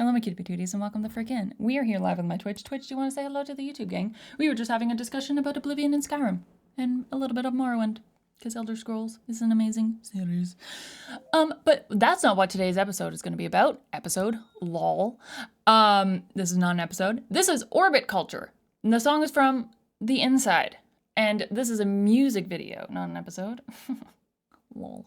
Hello, my cutie patooties, and welcome the frick in. We are here live on my Twitch. Twitch, do you want to say hello to the YouTube gang? We were just having a discussion about Oblivion and Skyrim, and a little bit of Morrowind, because Elder Scrolls is an amazing series. But that's not what today's episode is going to be about. Episode, lol. This is not an episode. This is orbitculture, and the song is from The Inside, and this is a music video, not an episode. Lol.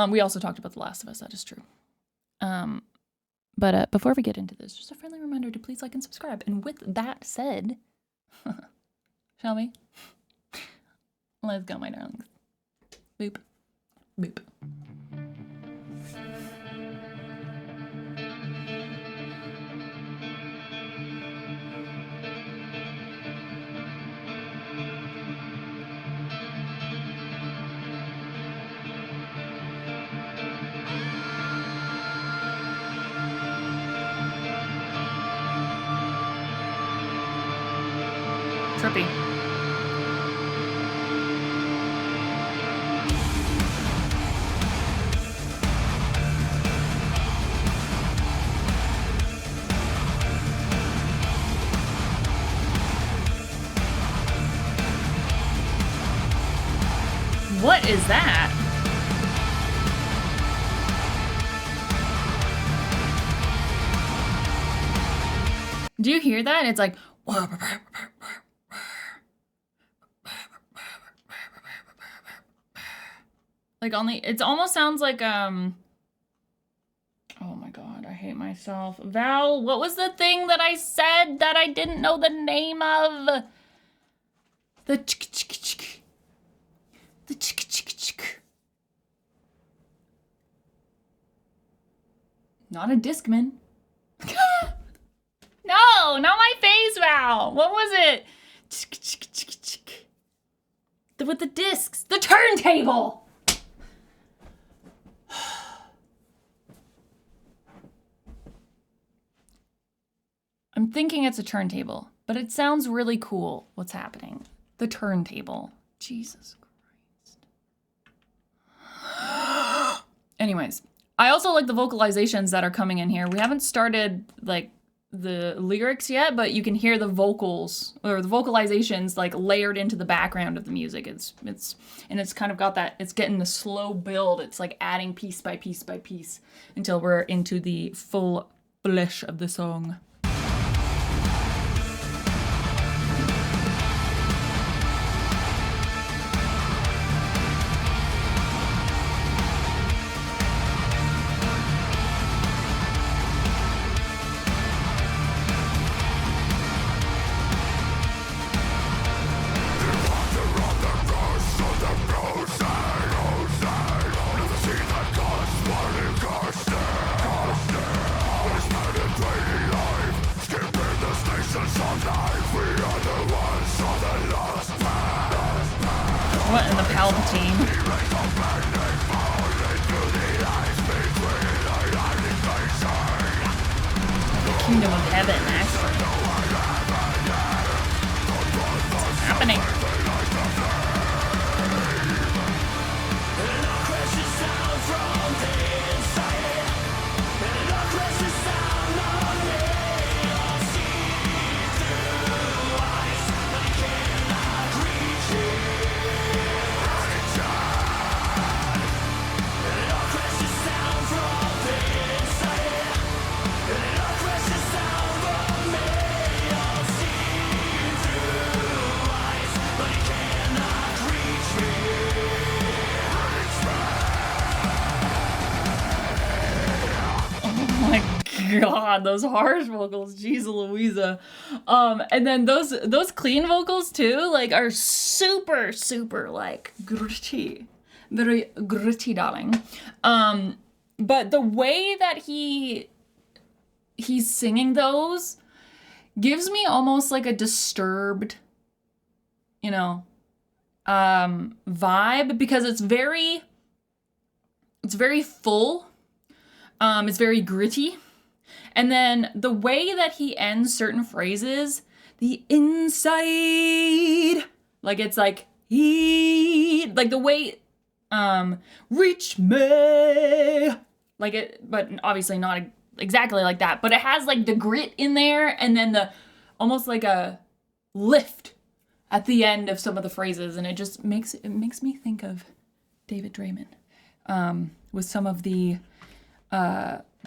We also talked about The Last of Us, that is true. But before we get into this, just a friendly reminder to please like and subscribe. And with that said, shall we? Let's go, my darlings. Boop. Boop. Trippy. What is that? Do you hear that? It's like it almost sounds like oh my god, I hate myself. Val, what was the thing that I said that I didn't know the name of? The not a Discman. No, not my face, Val. What was it? With the discs. The turntable. I'm thinking it's a turntable, but it sounds really cool what's happening. The turntable. Jesus Christ. Anyways, I also like the vocalizations that are coming in here. We haven't started like the lyrics yet, but you can hear the vocals or the vocalizations like layered into the background of the music. It's kind of got that, it's getting the slow build. It's like adding piece by piece by piece until we're into the full flesh of the song. What in the Palpatine? The Kingdom of Heaven, actually. What's happening? God, those harsh vocals, jeez Louisa. And then those clean vocals too, like, are super like gritty, very gritty, darling. But the way that he's singing those gives me almost like a Disturbed, vibe, because it's very full. It's very gritty. And then the way that he ends certain phrases, the inside, like it's like he, like the way, reach me, like it, but obviously not exactly like that, but it has like the grit in there, and then the almost like a lift at the end of some of the phrases, and it just makes me think of David Draymond with some of the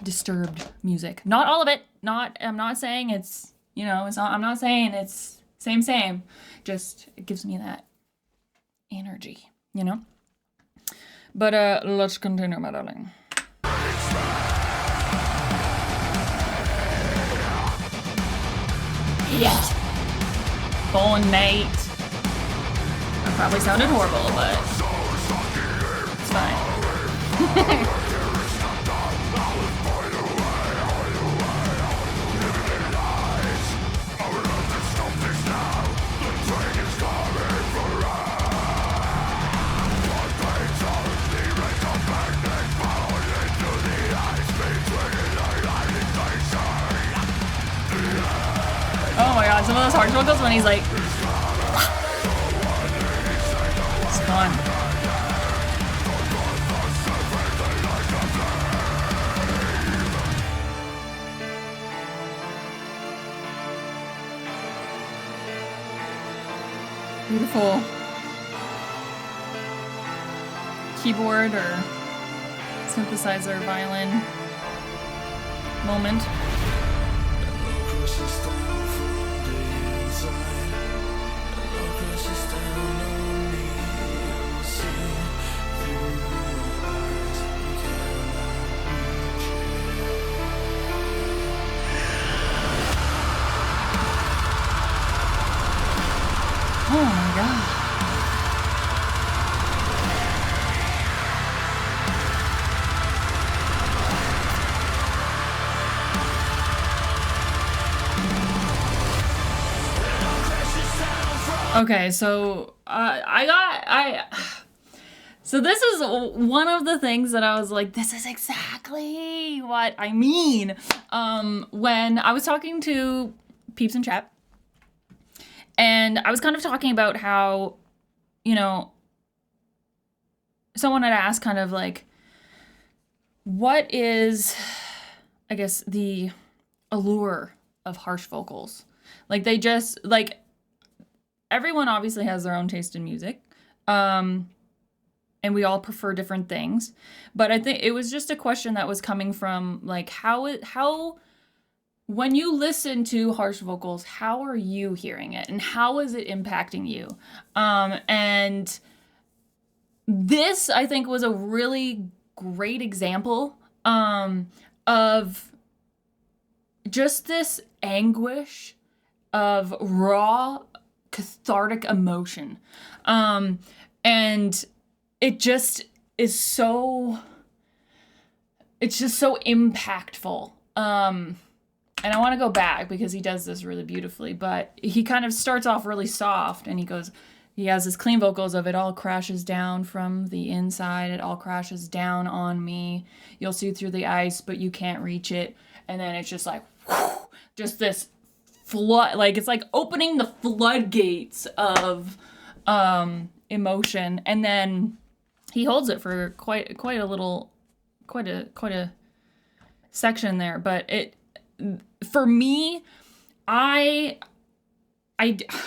Disturbed music. Not all of it. I'm not saying it's, I'm not saying it's same. Just it gives me that energy, But let's continue, my darling. Yes. Born mate. I probably sounded horrible, but it's fine. Oh my god, some of those hard vocals when he's like... It's fun. Beautiful keyboard or synthesizer violin moment. Oh my god. Okay, so so this is one of the things that I was like, this is exactly what I mean. When I was talking to peeps in chat, and I was kind of talking about how, someone had asked kind of like, what is, I guess, the allure of harsh vocals? Like they just, like, everyone obviously has their own taste in music. And we all prefer different things. But I think it was just a question that was coming from like, how when you listen to harsh vocals, how are you hearing it? And how is it impacting you? And this, I think, was a really great example of just this anguish of raw, cathartic emotion. And it just is so, it's just so impactful. And I want to go back because he does this really beautifully, but he kind of starts off really soft and he has his clean vocals of it all crashes down from the inside. It all crashes down on me. You'll see through the ice, but you can't reach it. And then it's just like, whew, just this flood, like it's like opening the floodgates of emotion. And then he holds it for quite a section there. But for me, I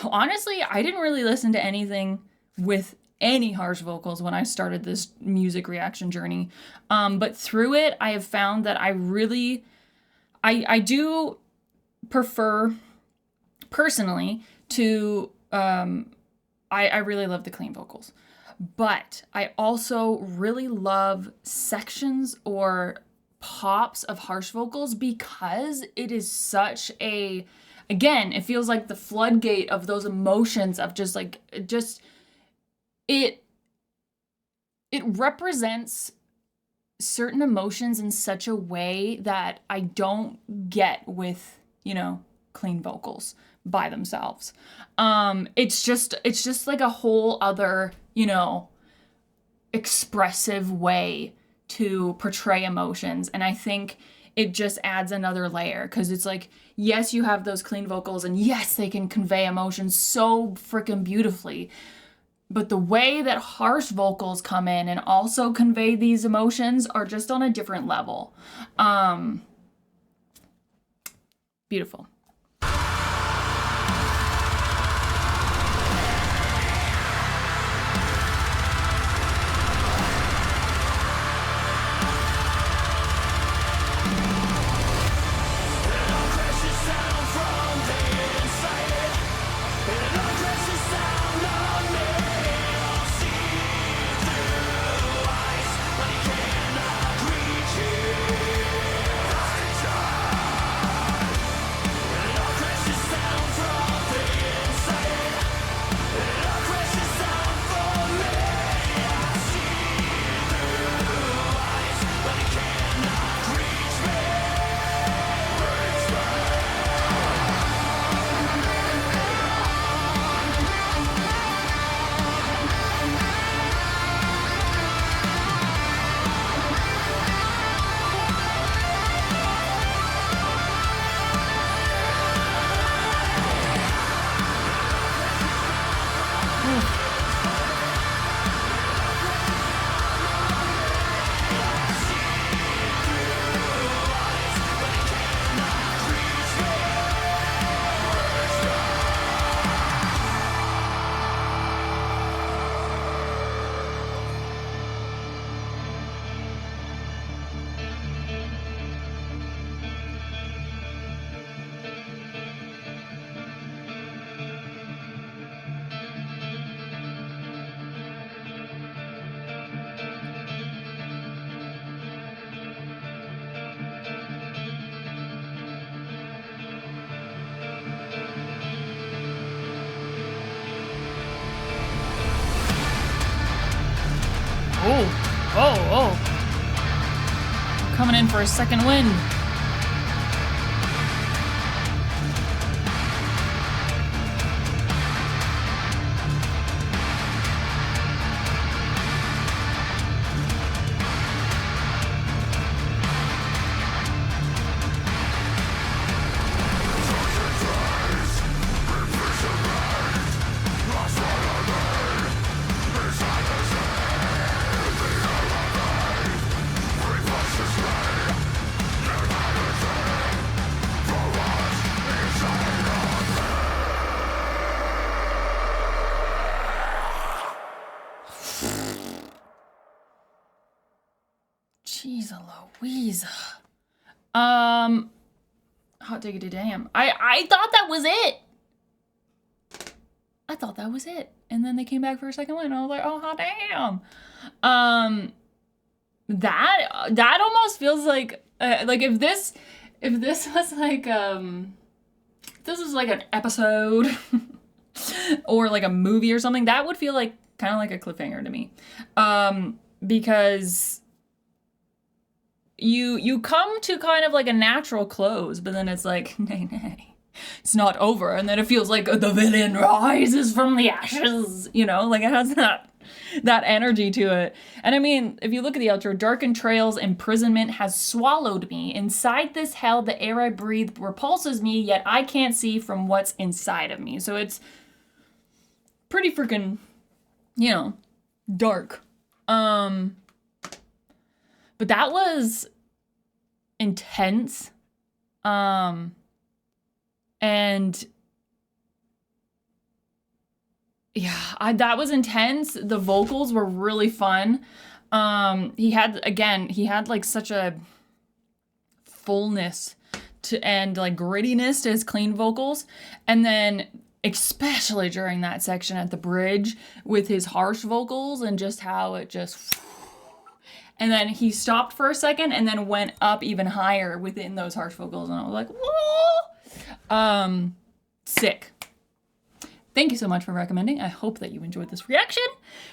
honestly, I didn't really listen to anything with any harsh vocals when I started this music reaction journey. But through it, I have found that I do prefer personally to, I really love the clean vocals, but I also really love sections or pops of harsh vocals because it is such a, again, it feels like the floodgate of those emotions of it represents certain emotions in such a way that I don't get with, clean vocals by themselves. It's just like a whole other, expressive way to portray emotions. And I think it just adds another layer because it's like, yes, you have those clean vocals and yes, they can convey emotions so freaking beautifully. But the way that harsh vocals come in and also convey these emotions are just on a different level. Beautiful. Oh. Coming in for a second wind. Jeez Louise. Hot diggity damn. I thought that was it. I thought that was it. And then they came back for a second one and I was like, oh hot damn. That almost feels like if this was like this was like an episode or like a movie or something, that would feel like kind of like a cliffhanger to me. Because you come to kind of like a natural close, but then it's like, nay, it's not over. And then it feels like the villain rises from the ashes, you know, like it has that energy to it. And I mean, if you look at the outro, darkened trails, imprisonment has swallowed me. Inside this hell, the air I breathe repulses me, yet I can't see from what's inside of me. So it's pretty freaking, you know, dark. But that was intense. And yeah, that was intense. The vocals were really fun. He had like such a fullness and like grittiness to his clean vocals. And then especially during that section at the bridge with his harsh vocals and just how it just... And then he stopped for a second and then went up even higher within those harsh vocals. And I was like, whoa! Sick. Thank you so much for recommending. I hope that you enjoyed this reaction.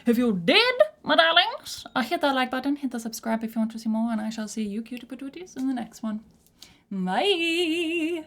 If you did, my darlings, hit that like button, hit the subscribe if you want to see more, and I shall see you cutie patooties in the next one. Bye!